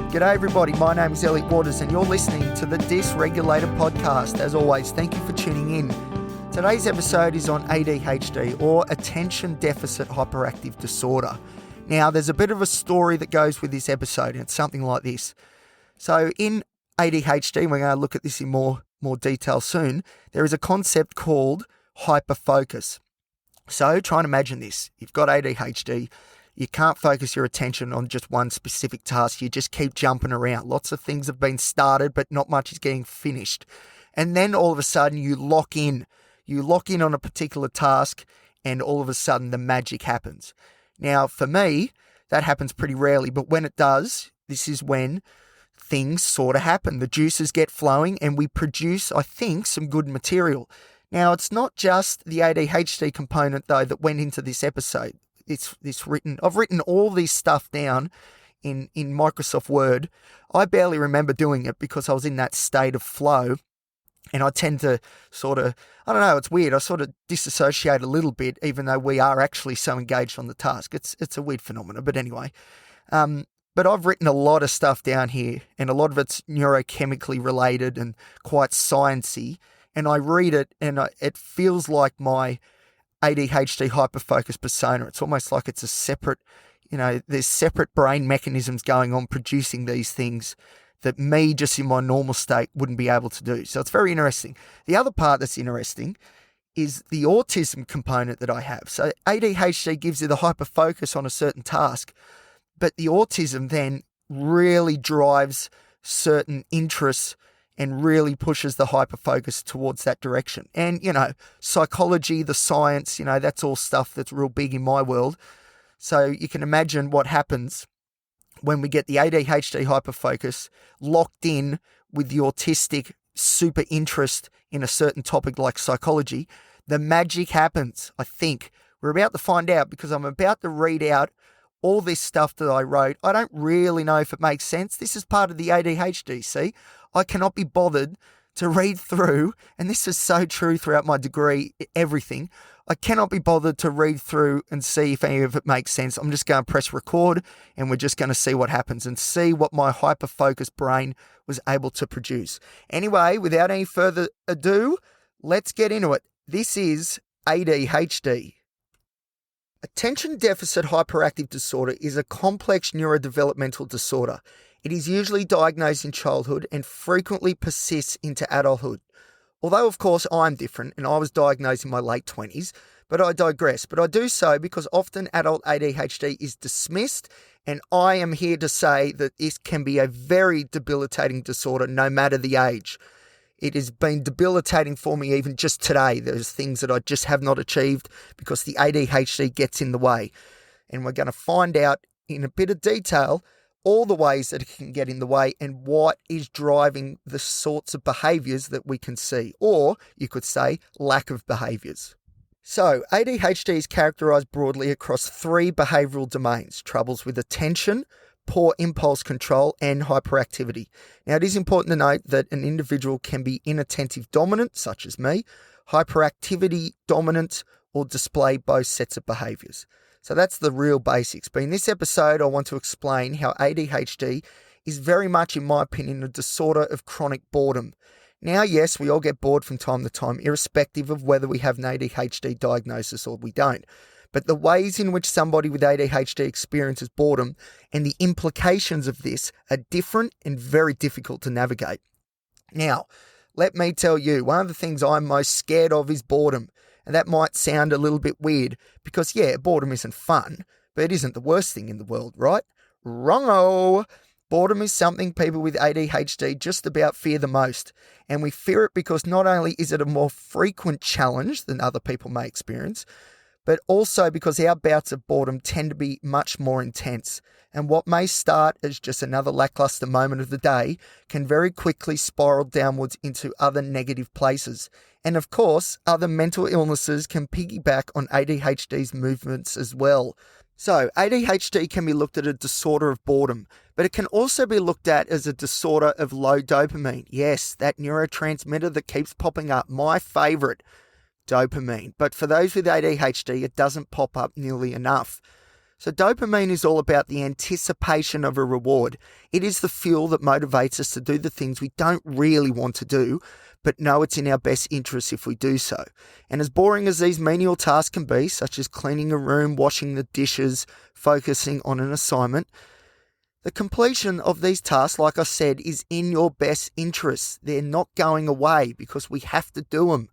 G'day everybody, my name is Elliot Waters and you're listening to the Dysregulated podcast. As always, thank you for tuning in. Today's episode is on ADHD, or Attention Deficit Hyperactive Disorder. Now, there's a bit of a story that goes with this episode, and it's something like this. So in ADHD, we're going to look at this in more detail soon, there is a concept called hyperfocus. So try and imagine this. You've got ADHD. You can't focus your attention on just one specific task. You just keep jumping around. Lots of things have been started, but not much is getting finished. And then all of a sudden you lock in. You lock in on a particular task and all of a sudden the magic happens. Now, for me, that happens pretty rarely, but when it does, this is when things sort of happen. The juices get flowing and we produce, I think, some good material. Now, it's not just the ADHD component, though, that went into this episode. I've written all this stuff down in Microsoft Word. I barely remember doing it because I was in that state of flow, and I tend to it's weird. I sort of disassociate a little bit, even though we are actually so engaged on the task. It's a weird phenomenon, but anyway. But I've written a lot of stuff down here, and a lot of it's neurochemically related and quite sciencey. And I read it, and it feels like my ADHD hyperfocus persona. It's almost like it's a separate, there's separate brain mechanisms going on producing these things that me just in my normal state wouldn't be able to do. So it's very interesting. The other part that's interesting is the autism component that I have. So ADHD gives you the hyperfocus on a certain task, but the autism then really drives certain interests and really pushes the hyperfocus towards that direction. And, psychology, the science, that's all stuff that's real big in my world. So you can imagine what happens when we get the ADHD hyperfocus locked in with the autistic super interest in a certain topic like psychology. The magic happens, I think. We're about to find out because I'm about to read out all this stuff that I wrote. I don't really know if it makes sense. This is part of the ADHD, see? I cannot be bothered to read through, and this is so true throughout my degree, everything. I cannot be bothered to read through and see if any of it makes sense. I'm just going to press record, and we're just going to see what happens and see what my hyper-focused brain was able to produce. Anyway, without any further ado, let's get into it. This is ADHD. Attention Deficit Hyperactive Disorder is a complex neurodevelopmental disorder. It is usually diagnosed in childhood and frequently persists into adulthood. Although, of course, I'm different and I was diagnosed in my late 20s, but I digress. But I do so because often adult ADHD is dismissed, and I am here to say that this can be a very debilitating disorder no matter the age. It has been debilitating for me even just today. There's things that I just have not achieved because the ADHD gets in the way. And we're going to find out in a bit of detail all the ways that it can get in the way and what is driving the sorts of behaviours that we can see, or you could say lack of behaviours. So ADHD is characterised broadly across three behavioural domains: troubles with attention, poor impulse control, and hyperactivity. Now, it is important to note that an individual can be inattentive dominant, such as me, hyperactivity dominant, or display both sets of behaviours. So that's the real basics. But in this episode, I want to explain how ADHD is very much, in my opinion, a disorder of chronic boredom. Now, yes, we all get bored from time to time, irrespective of whether we have an ADHD diagnosis or we don't. But the ways in which somebody with ADHD experiences boredom and the implications of this are different and very difficult to navigate. Now, let me tell you, one of the things I'm most scared of is boredom. And that might sound a little bit weird because, boredom isn't fun, but it isn't the worst thing in the world, right? Wrong-o! Boredom is something people with ADHD just about fear the most. And we fear it because not only is it a more frequent challenge than other people may experience, but also because our bouts of boredom tend to be much more intense. And what may start as just another lackluster moment of the day can very quickly spiral downwards into other negative places. And of course, other mental illnesses can piggyback on ADHD's movements as well. So ADHD can be looked at as a disorder of boredom, but it can also be looked at as a disorder of low dopamine. Yes, that neurotransmitter that keeps popping up, my favourite, dopamine. But for those with ADHD, it doesn't pop up nearly enough. So dopamine is all about the anticipation of a reward. It is the fuel that motivates us to do the things we don't really want to do, but know it's in our best interest if we do so. And as boring as these menial tasks can be, such as cleaning a room, washing the dishes, focusing on an assignment, the completion of these tasks, like I said, is in your best interest. They're not going away because we have to do them.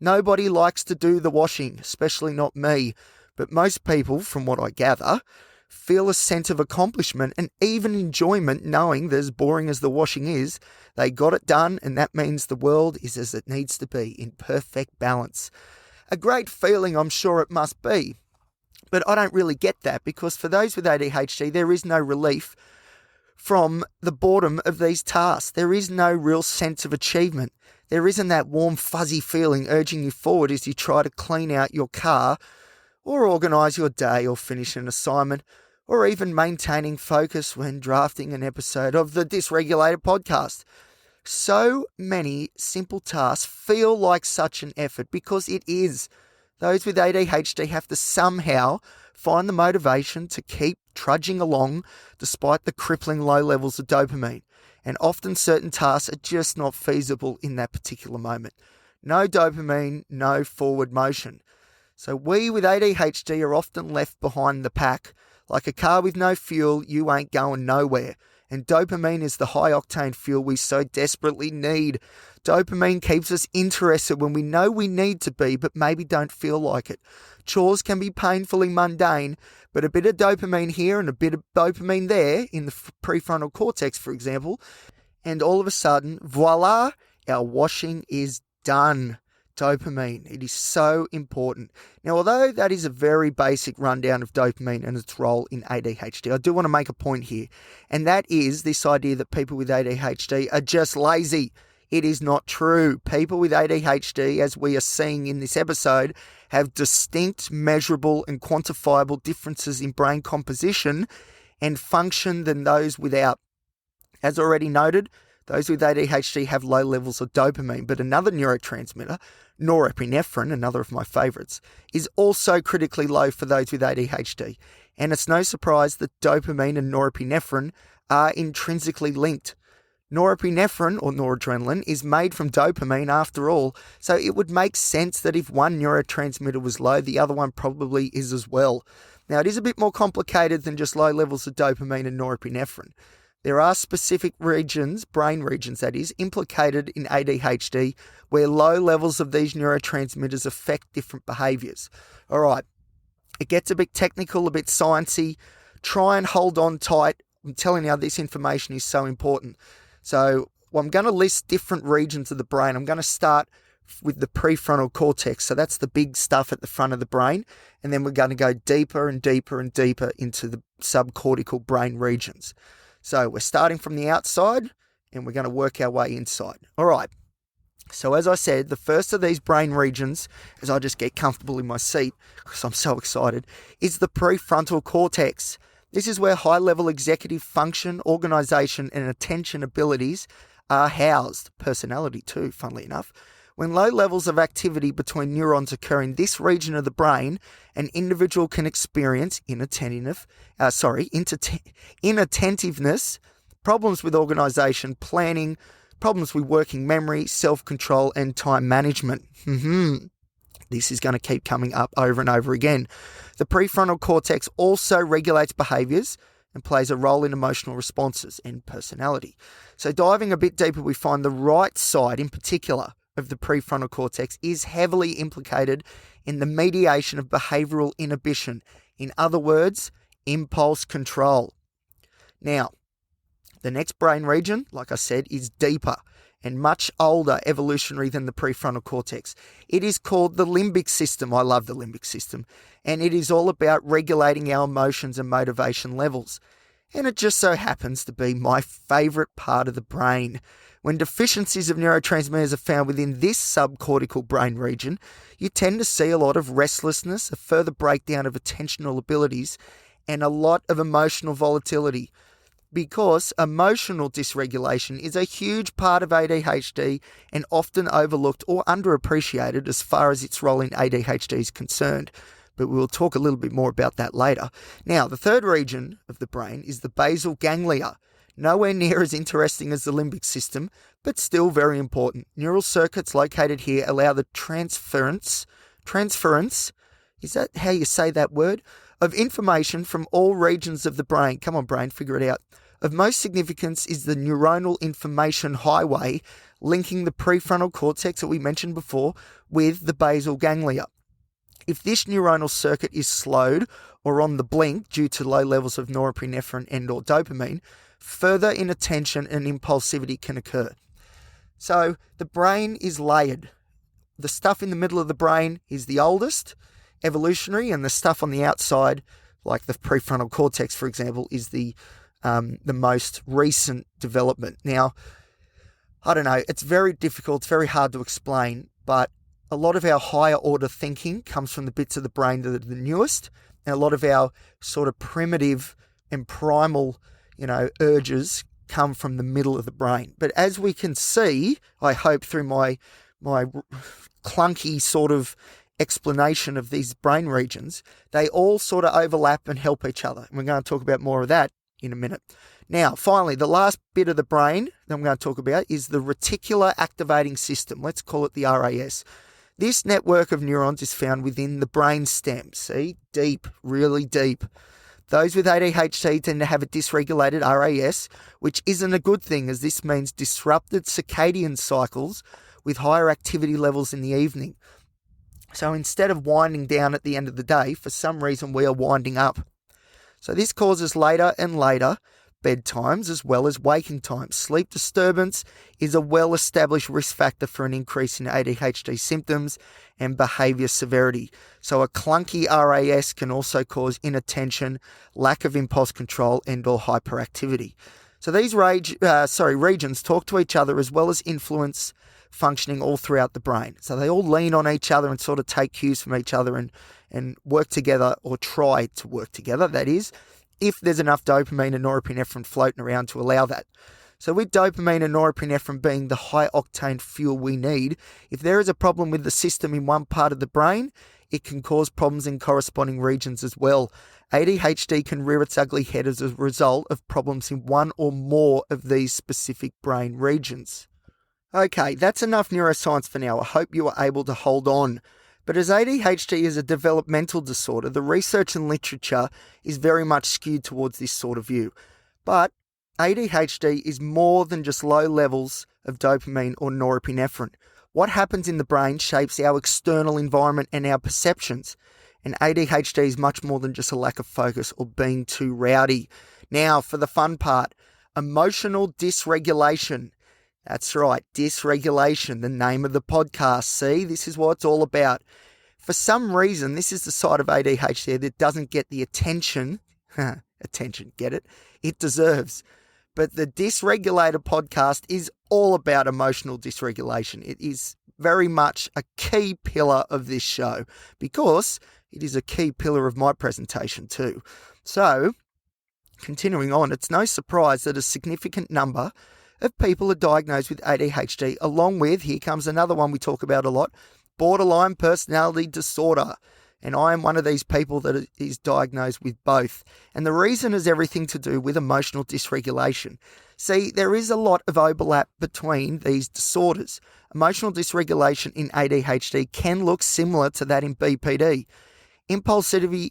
Nobody likes to do the washing, especially not me. But most people, from what I gather, feel a sense of accomplishment and even enjoyment knowing that as boring as the washing is, they got it done, and that means the world is as it needs to be, in perfect balance. A great feeling, I'm sure it must be. But I don't really get that, because for those with ADHD, there is no relief from the boredom of these tasks. There is no real sense of achievement. There isn't that warm, fuzzy feeling urging you forward as you try to clean out your car, or organise your day, or finish an assignment, or even maintaining focus when drafting an episode of the Dysregulated podcast. So many simple tasks feel like such an effort, because it is. Those with ADHD have to somehow find the motivation to keep trudging along despite the crippling low levels of dopamine. And often certain tasks are just not feasible in that particular moment. No dopamine, no forward motion. So we with ADHD are often left behind the pack. Like a car with no fuel, you ain't going nowhere. And dopamine is the high-octane fuel we so desperately need. Dopamine keeps us interested when we know we need to be, but maybe don't feel like it. Chores can be painfully mundane, but a bit of dopamine here and a bit of dopamine there, in the prefrontal cortex, for example, and all of a sudden, voila, our washing is done. Dopamine. It is so important. Now, although that is a very basic rundown of dopamine and its role in ADHD, I do want to make a point here, and that is this idea that people with ADHD are just lazy. It is not true. People with ADHD, as we are seeing in this episode, have distinct, measurable, and quantifiable differences in brain composition and function than those without. As already noted, those with ADHD have low levels of dopamine, but another neurotransmitter, norepinephrine, another of my favourites, is also critically low for those with ADHD. And it's no surprise that dopamine and norepinephrine are intrinsically linked. Norepinephrine, or noradrenaline, is made from dopamine after all, so it would make sense that if one neurotransmitter was low, the other one probably is as well. Now, it is a bit more complicated than just low levels of dopamine and norepinephrine. There are specific regions, brain regions that is, implicated in ADHD where low levels of these neurotransmitters affect different behaviours. All right, it gets a bit technical, a bit sciencey. Try and hold on tight. I'm telling you, this information is so important. So I'm going to list different regions of the brain. I'm going to start with the prefrontal cortex. So that's the big stuff at the front of the brain. And then we're going to go deeper and deeper and deeper into the subcortical brain regions. So we're starting from the outside and we're going to work our way inside. All right. So as I said, the first of these brain regions, as I just get comfortable in my seat because I'm so excited, is the prefrontal cortex. This is where high-level executive function, organisation and attention abilities are housed. Personality too, funnily enough. When low levels of activity between neurons occur in this region of the brain, an individual can experience inattentiveness, problems with organisation, planning, problems with working memory, self-control, and time management. This is going to keep coming up over and over again. The prefrontal cortex also regulates behaviours and plays a role in emotional responses and personality. So diving a bit deeper, we find the right side in particular of the prefrontal cortex is heavily implicated in the mediation of behavioural inhibition. In other words, impulse control. Now, the next brain region, like I said, is deeper and much older evolutionary than the prefrontal cortex. It is called the limbic system. I love the limbic system. And it is all about regulating our emotions and motivation levels. And it just so happens to be my favourite part of the brain. When deficiencies of neurotransmitters are found within this subcortical brain region, you tend to see a lot of restlessness, a further breakdown of attentional abilities, and a lot of emotional volatility. Because emotional dysregulation is a huge part of ADHD and often overlooked or underappreciated as far as its role in ADHD is concerned. but we'll talk a little bit more about that later. Now, the third region of the brain is the basal ganglia. Nowhere near as interesting as the limbic system, but still very important. Neural circuits located here allow the transference, is that how you say that word? Of information from all regions of the brain. Come on, brain, figure it out. Of most significance is the neuronal information highway linking the prefrontal cortex that we mentioned before with the basal ganglia. If this neuronal circuit is slowed or on the blink due to low levels of norepinephrine and/or dopamine, further inattention and impulsivity can occur. So the brain is layered. The stuff in the middle of the brain is the oldest, evolutionary, and the stuff on the outside, like the prefrontal cortex, for example, is the most recent development. Now, I don't know, it's very difficult, it's very hard to explain, but a lot of our higher order thinking comes from the bits of the brain that are the newest, and a lot of our sort of primitive and primal, urges come from the middle of the brain. But as we can see, I hope through my clunky sort of explanation of these brain regions, they all sort of overlap and help each other. And we're going to talk about more of that in a minute. Now, finally, the last bit of the brain that I'm going to talk about is the reticular activating system. Let's call it the RAS. This network of neurons is found within the brain stem. See? Deep, really deep. Those with ADHD tend to have a dysregulated RAS, which isn't a good thing, as this means disrupted circadian cycles with higher activity levels in the evening. So instead of winding down at the end of the day, for some reason we are winding up. So this causes later and later bedtimes as well as waking times. Sleep disturbance is a well-established risk factor for an increase in ADHD symptoms and behaviour severity. So a clunky RAS can also cause inattention, lack of impulse control, and/or hyperactivity. So these regions talk to each other as well as influence functioning all throughout the brain. So they all lean on each other and sort of take cues from each other and work together, or try to work together, that is, if there's enough dopamine and norepinephrine floating around to allow that. So with dopamine and norepinephrine being the high-octane fuel we need, if there is a problem with the system in one part of the brain, it can cause problems in corresponding regions as well. ADHD can rear its ugly head as a result of problems in one or more of these specific brain regions. Okay, that's enough neuroscience for now. I hope you are able to hold on. But as ADHD is a developmental disorder, the research and literature is very much skewed towards this sort of view. But ADHD is more than just low levels of dopamine or norepinephrine. What happens in the brain shapes our external environment and our perceptions. And ADHD is much more than just a lack of focus or being too rowdy. Now, for the fun part, emotional dysregulation. That's right, dysregulation, the name of the podcast. See, this is what it's all about. For some reason, this is the side of ADHD that doesn't get the attention, get it? It deserves. But the Dysregulated podcast is all about emotional dysregulation. It is very much a key pillar of this show because it is a key pillar of my presentation too. So, continuing on, it's no surprise that a significant number of people are diagnosed with ADHD, along with, here comes another one we talk about a lot, borderline personality disorder. And I am one of these people that is diagnosed with both. And the reason is everything to do with emotional dysregulation. See, there is a lot of overlap between these disorders. Emotional dysregulation in ADHD can look similar to that in BPD. Impulsivity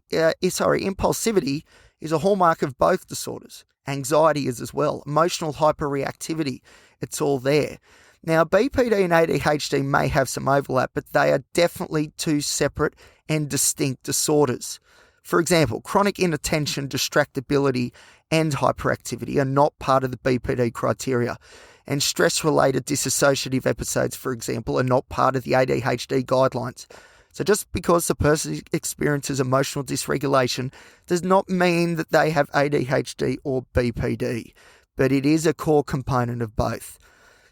is a hallmark of both disorders. Anxiety is as well. Emotional hyperreactivity, it's all there. Now, BPD and ADHD may have some overlap, but they are definitely two separate and distinct disorders. For example, chronic inattention, distractibility, and hyperactivity are not part of the BPD criteria. And stress-related dissociative episodes, for example, are not part of the ADHD guidelines. So just because the person experiences emotional dysregulation does not mean that they have ADHD or BPD, but it is a core component of both.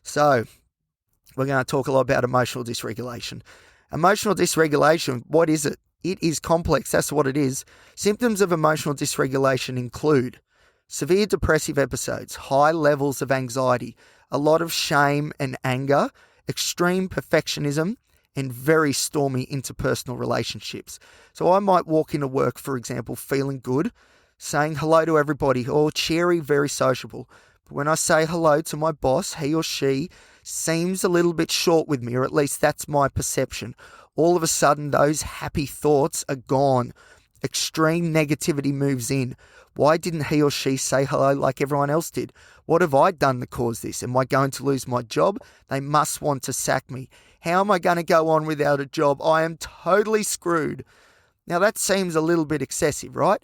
So we're going to talk a lot about emotional dysregulation. Emotional dysregulation, what is it? It is complex, that's what it is. Symptoms of emotional dysregulation include severe depressive episodes, high levels of anxiety, a lot of shame and anger, extreme perfectionism, and very stormy interpersonal relationships. So I might walk into work, for example, feeling good, saying hello to everybody, all cheery, very sociable. But when I say hello to my boss, he or she seems a little bit short with me, or at least that's my perception. All of a sudden, those happy thoughts are gone. Extreme negativity moves in. Why didn't he or she say hello like everyone else did? What have I done to cause this? Am I going to lose my job? They must want to sack me. How am I going to go on without a job? I am totally screwed. Now that seems a little bit excessive, right?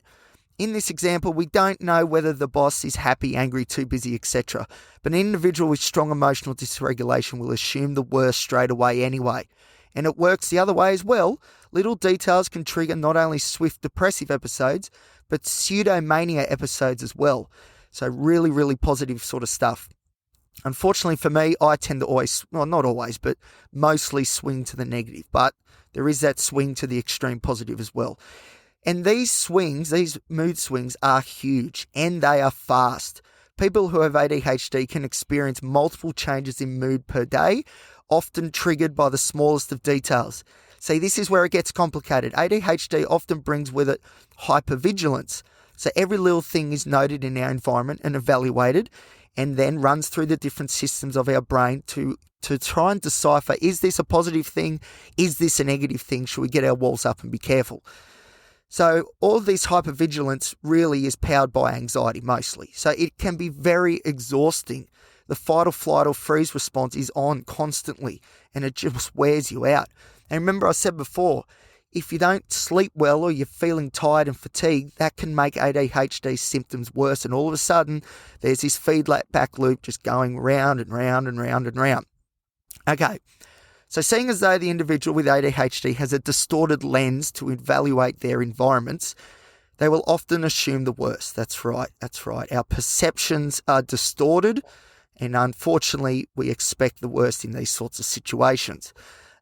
In this example, we don't know whether the boss is happy, angry, too busy, etc. But an individual with strong emotional dysregulation will assume the worst straight away anyway. And it works the other way as well. Little details can trigger not only swift depressive episodes, but pseudomania episodes as well. So really, really positive sort of stuff. Unfortunately for me, I tend to always, well, not always, but mostly swing to the negative. But there is that swing to the extreme positive as well. And these swings, these mood swings are huge and they are fast. People who have ADHD can experience multiple changes in mood per day, often triggered by the smallest of details. See, this is where it gets complicated. ADHD often brings with it hypervigilance. So every little thing is noted in our environment and evaluated, and then runs through the different systems of our brain to try and decipher, is this a positive thing? Is this a negative thing? Should we get our walls up and be careful? So all of this hypervigilance really is powered by anxiety mostly. So it can be very exhausting. The fight or flight or freeze response is on constantly and it just wears you out. And remember I said before, if you don't sleep well or you're feeling tired and fatigued, that can make ADHD symptoms worse. And all of a sudden, there's this feedback loop just going round and round and round and round. Okay, so seeing as though the individual with ADHD has a distorted lens to evaluate their environments, they will often assume the worst. That's right. Our perceptions are distorted, and unfortunately, we expect the worst in these sorts of situations.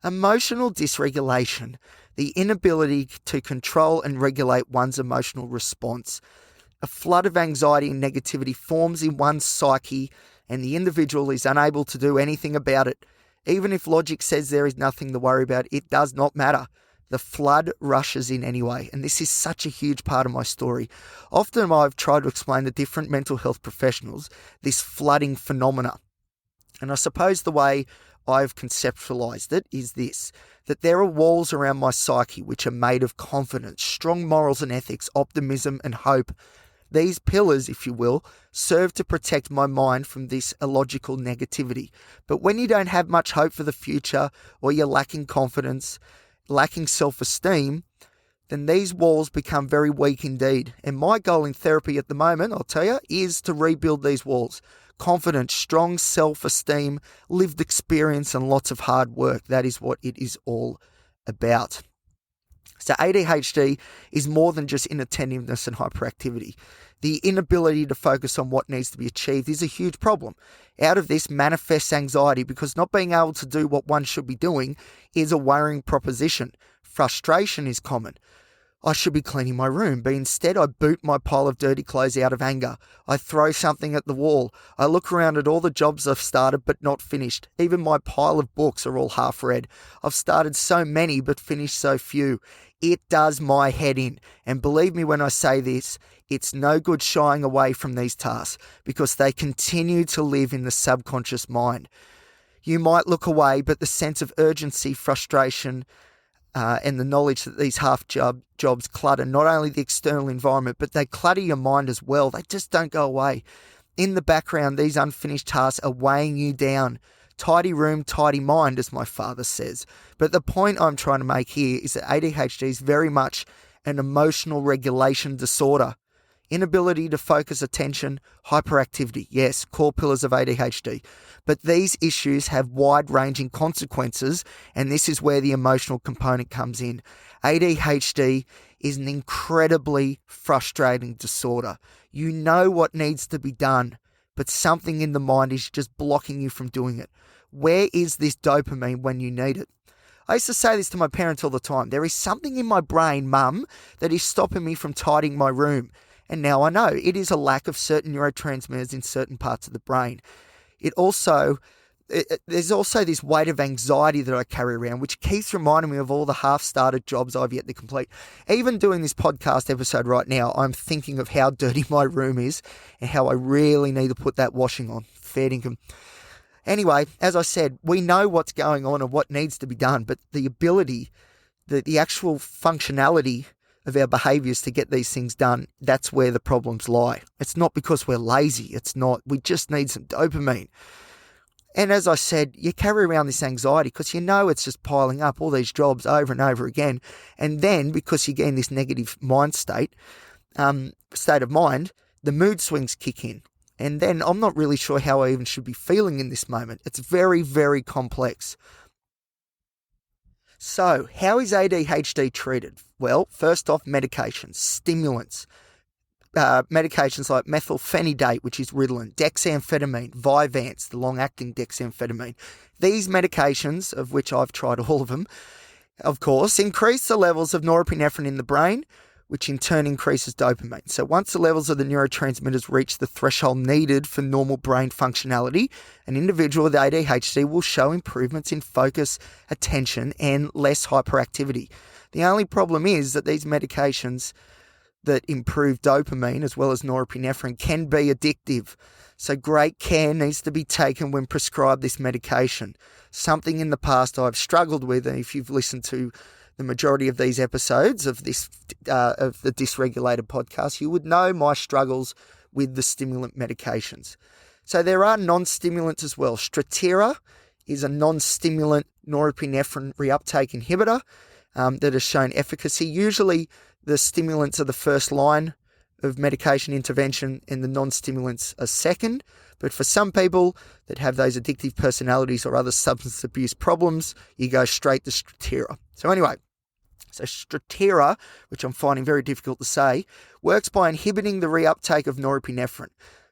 Emotional dysregulation, the inability to control and regulate one's emotional response. A flood of anxiety and negativity forms in one's psyche, and the individual is unable to do anything about it. Even if logic says there is nothing to worry about, it does not matter. The flood rushes in anyway, and this is such a huge part of my story. Often I've tried to explain to different mental health professionals this flooding phenomena. And I suppose the way I've conceptualized it is this, that there are walls around my psyche which are made of confidence, strong morals and ethics, optimism and hope. These pillars, if you will, serve to protect my mind from this illogical negativity. But when you don't have much hope for the future, or you're lacking confidence, lacking self-esteem, then these walls become very weak indeed. And my goal in therapy at the moment, I'll tell you, is to rebuild these walls. Confidence, strong self-esteem, lived experience, and lots of hard work. That is what it is all about. So ADHD is more than just inattentiveness and hyperactivity. The inability to focus on what needs to be achieved is a huge problem. Out of this manifests anxiety because not being able to do what one should be doing is a worrying proposition. Frustration is common. I should be cleaning my room, but instead I boot my pile of dirty clothes out of anger. I throw something at the wall. I look around at all the jobs I've started but not finished. Even my pile of books are all half read. I've started so many but finished so few. It does my head in. And believe me when I say this, it's no good shying away from these tasks because they continue to live in the subconscious mind. You might look away, but the sense of urgency, frustration, and the knowledge that these half-jobs clutter not only the external environment, but they clutter your mind as well. They just don't go away. In the background, these unfinished tasks are weighing you down. Tidy room, tidy mind, as my father says. But the point I'm trying to make here is that ADHD is very much an emotional regulation disorder. Inability to focus attention, hyperactivity, yes, core pillars of ADHD. But these issues have wide-ranging consequences, and this is where the emotional component comes in. ADHD is an incredibly frustrating disorder. You know what needs to be done, but something in the mind is just blocking you from doing it. Where is this dopamine when you need it? I used to say this to my parents all the time. There is something in my brain, Mum, that is stopping me from tidying my room. And now I know it is a lack of certain neurotransmitters in certain parts of the brain. It also there's also this weight of anxiety that I carry around, which keeps reminding me of all the half-started jobs I've yet to complete. Even doing this podcast episode right now, I'm thinking of how dirty my room is and how I really need to put that washing on. Fair dinkum. Anyway, as I said, we know what's going on and what needs to be done, but the ability, the actual functionality of our behaviours to get these things done, that's where the problems lie. It's not because we're lazy. It's not. We just need some dopamine. And as I said, you carry around this anxiety because you know it's just piling up, all these jobs over and over again. And then because you get in this negative mind state of mind, the mood swings kick in. And then I'm not really sure how I even should be feeling in this moment. It's very, very complex. So how is ADHD treated? Well, first off, medications, stimulants. Medications like methylphenidate, which is Ritalin, dexamphetamine, Vyvanse, the long-acting dexamphetamine. These medications, of which I've tried all of them, of course, increase the levels of norepinephrine in the brain, which in turn increases dopamine. So once the levels of the neurotransmitters reach the threshold needed for normal brain functionality, an individual with ADHD will show improvements in focus, attention, and less hyperactivity. The only problem is that these medications that improve dopamine as well as norepinephrine can be addictive. So great care needs to be taken when prescribed this medication. Something in the past I've struggled with, and if you've listened to the majority of these episodes of this of the Dysregulated podcast, you would know my struggles with the stimulant medications. So there are non-stimulants as well. Strattera is a non-stimulant norepinephrine reuptake inhibitor that has shown efficacy. Usually the stimulants are the first line of medication intervention and the non-stimulants are second. But for some people that have those addictive personalities or other substance abuse problems, you go straight to Strattera. So anyway, Strattera, which I'm finding very difficult to say, works by inhibiting the reuptake of norepinephrine.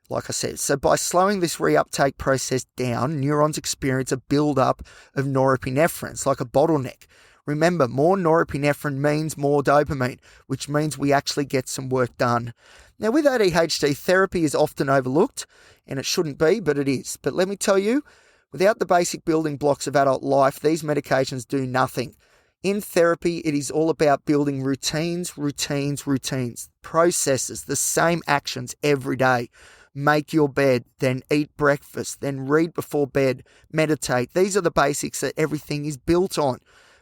Like I said, so by slowing this reuptake process down, neurons experience a build-up of norepinephrine. It's like a bottleneck. Remember, more norepinephrine means more dopamine, which means we actually get some work done. Now, with ADHD, therapy is often overlooked, and it shouldn't be, but it is. But let me tell you, without the basic building blocks of adult life, these medications do nothing. In therapy, it is all about building routines, processes, the same actions every day. Make your bed, then eat breakfast, then read before bed, meditate. These are the basics that everything is built on.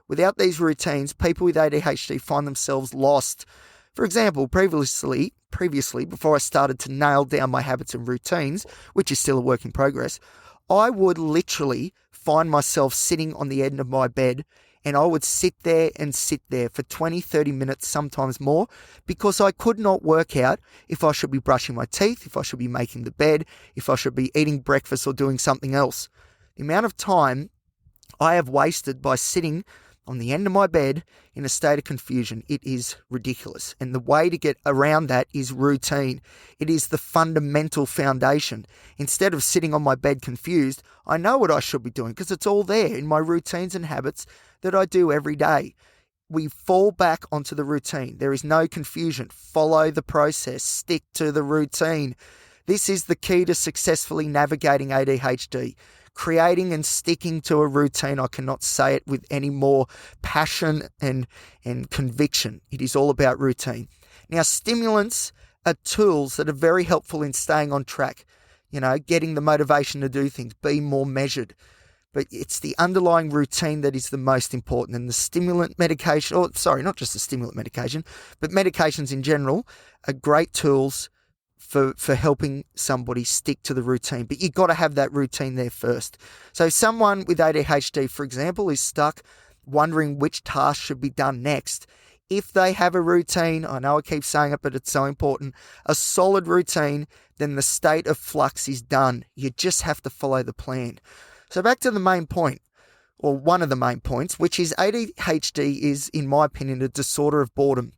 Without these routines, people with ADHD find themselves lost. For example, previously, before I started to nail down my habits and routines, which is still a work in progress, I would literally find myself sitting on the end of my bed and I would sit there for 20, 30 minutes, sometimes more, because I could not work out if I should be brushing my teeth, if I should be making the bed, if I should be eating breakfast or doing something else. The amount of time I have wasted by sitting on the end of my bed in a state of confusion, it is ridiculous. And the way to get around that is routine. It is the fundamental foundation. Instead of sitting on my bed confused, I know what I should be doing because it's all there in my routines and habits that I do every day. We fall back onto the routine. There is no confusion. Follow the process. Stick to the routine. This is the key to successfully navigating ADHD. Creating and sticking to a routine. I cannot say it with any more passion and conviction. It is all about routine. Now, stimulants are tools that are very helpful in staying on track, getting the motivation to do things, be more measured. But it's the underlying routine that is the most important. And the stimulant medication, not just the stimulant medication, but medications in general are great tools for helping somebody stick to the routine. But you've got to have that routine there first. So someone with ADHD, for example, is stuck wondering which task should be done next. If they have a routine, I know I keep saying it, but it's so important, a solid routine, then the state of flux is done. You just have to follow the plan. So back to the main point, or one of the main points, which is ADHD is, in my opinion, a disorder of boredom.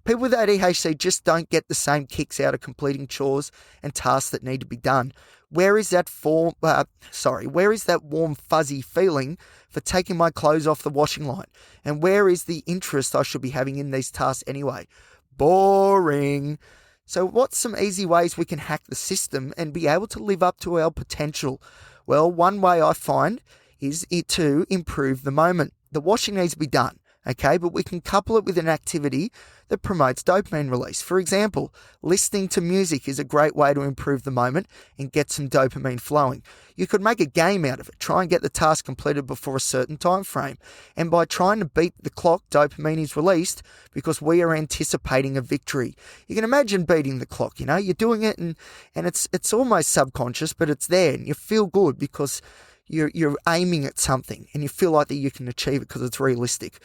People with ADHD just don't get the same kicks out of completing chores and tasks that need to be done. Where is that warm, fuzzy feeling for taking my clothes off the washing line? And where is the interest I should be having in these tasks anyway? Boring. So what's some easy ways we can hack the system and be able to live up to our potential? Well, one way I find is it to improve the moment. The washing needs to be done, okay? But we can couple it with an activity that promotes dopamine release. For example, listening to music is a great way to improve the moment and get some dopamine flowing. You could make a game out of it. Try and get the task completed before a certain time frame. And by trying to beat the clock, dopamine is released because we are anticipating a victory. You can imagine beating the clock, you're doing it and it's almost subconscious, but it's there and you feel good because you're aiming at something and you feel like that you can achieve it because it's realistic.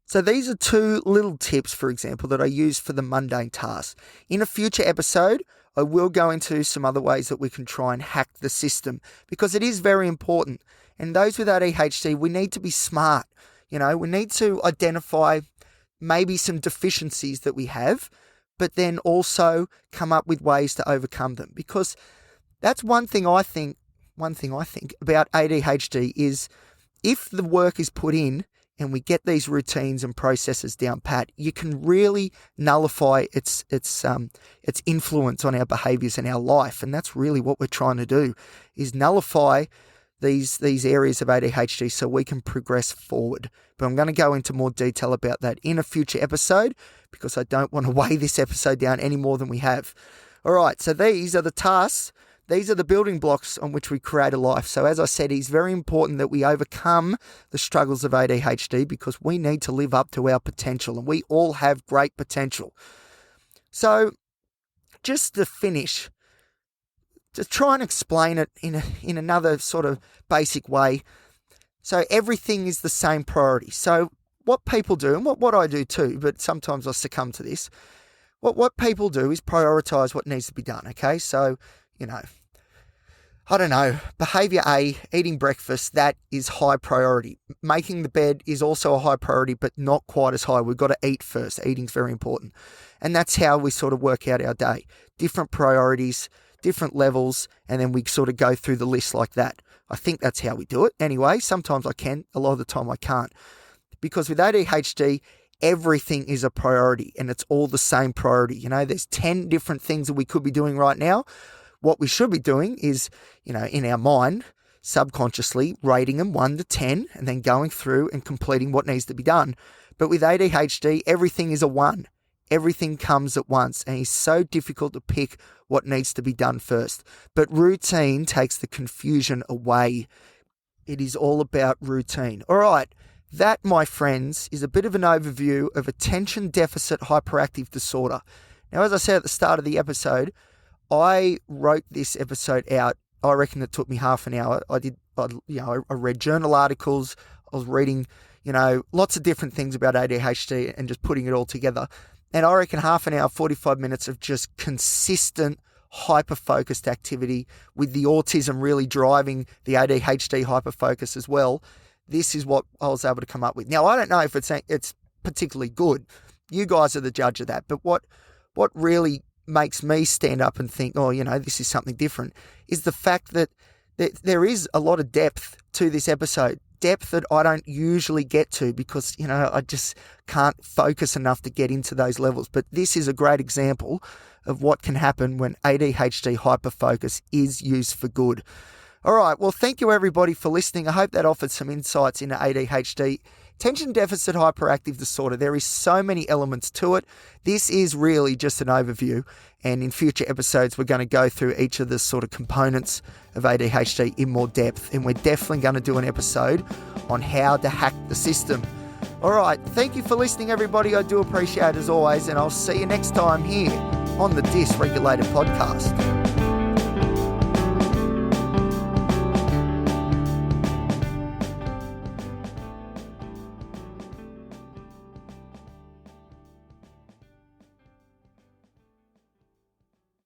So these are 2 little tips, for example, that I use for the mundane tasks. In a future episode, I will go into some other ways that we can try and hack the system because it is very important. And those with ADHD, we need to be smart. We need to identify maybe some deficiencies that we have, but then also come up with ways to overcome them. Because that's one thing I think about ADHD is if the work is put in, and we get these routines and processes down pat, you can really nullify its influence on our behaviours and our life. And that's really what we're trying to do, is nullify these areas of ADHD so we can progress forward. But I'm going to go into more detail about that in a future episode because I don't want to weigh this episode down any more than we have. All right, so these are the tasks. These are the building blocks on which we create a life. So as I said, it's very important that we overcome the struggles of ADHD because we need to live up to our potential and we all have great potential. So just to finish, to try and explain it in another sort of basic way. So everything is the same priority. So what people do, and what I do too, but sometimes I succumb to this, what people do is prioritize what needs to be done, okay? So I don't know, behavior A, eating breakfast, that is high priority. Making the bed is also a high priority, but not quite as high. We've got to eat first. Eating's very important. And that's how we sort of work out our day. Different priorities, different levels, and then we sort of go through the list like that. I think that's how we do it. Anyway, sometimes I can, a lot of the time I can't. Because with ADHD, everything is a priority and it's all the same priority. There's 10 different things that we could be doing right now. What we should be doing is, in our mind, subconsciously rating them 1 to 10 and then going through and completing what needs to be done. But with ADHD, everything is a 1. Everything comes at once and it's so difficult to pick what needs to be done first. But routine takes the confusion away. It is all about routine. All right. That, my friends, is a bit of an overview of attention deficit hyperactive disorder. Now, as I said at the start of the episode, I wrote this episode out. I reckon it took me half an hour. I read journal articles. I was reading, lots of different things about ADHD and just putting it all together. And I reckon half an hour, 45 minutes of just consistent, hyper-focused activity with the autism really driving the ADHD hyper-focus as well. This is what I was able to come up with. Now, I don't know if it's particularly good. You guys are the judge of that. But what really makes me stand up and think, this is something different, is the fact that there is a lot of depth to this episode. Depth that I don't usually get to because, I just can't focus enough to get into those levels. But this is a great example of what can happen when ADHD hyperfocus is used for good. All right, well, thank you everybody for listening. I hope that offered some insights into ADHD. Attention deficit hyperactive disorder, there is so many elements to it. This is really just an overview, and in future episodes, we're going to go through each of the sort of components of ADHD in more depth, and we're definitely going to do an episode on how to hack the system. All right, thank you for listening, everybody. I do appreciate it as always, and I'll see you next time here on the Dysregulated podcast.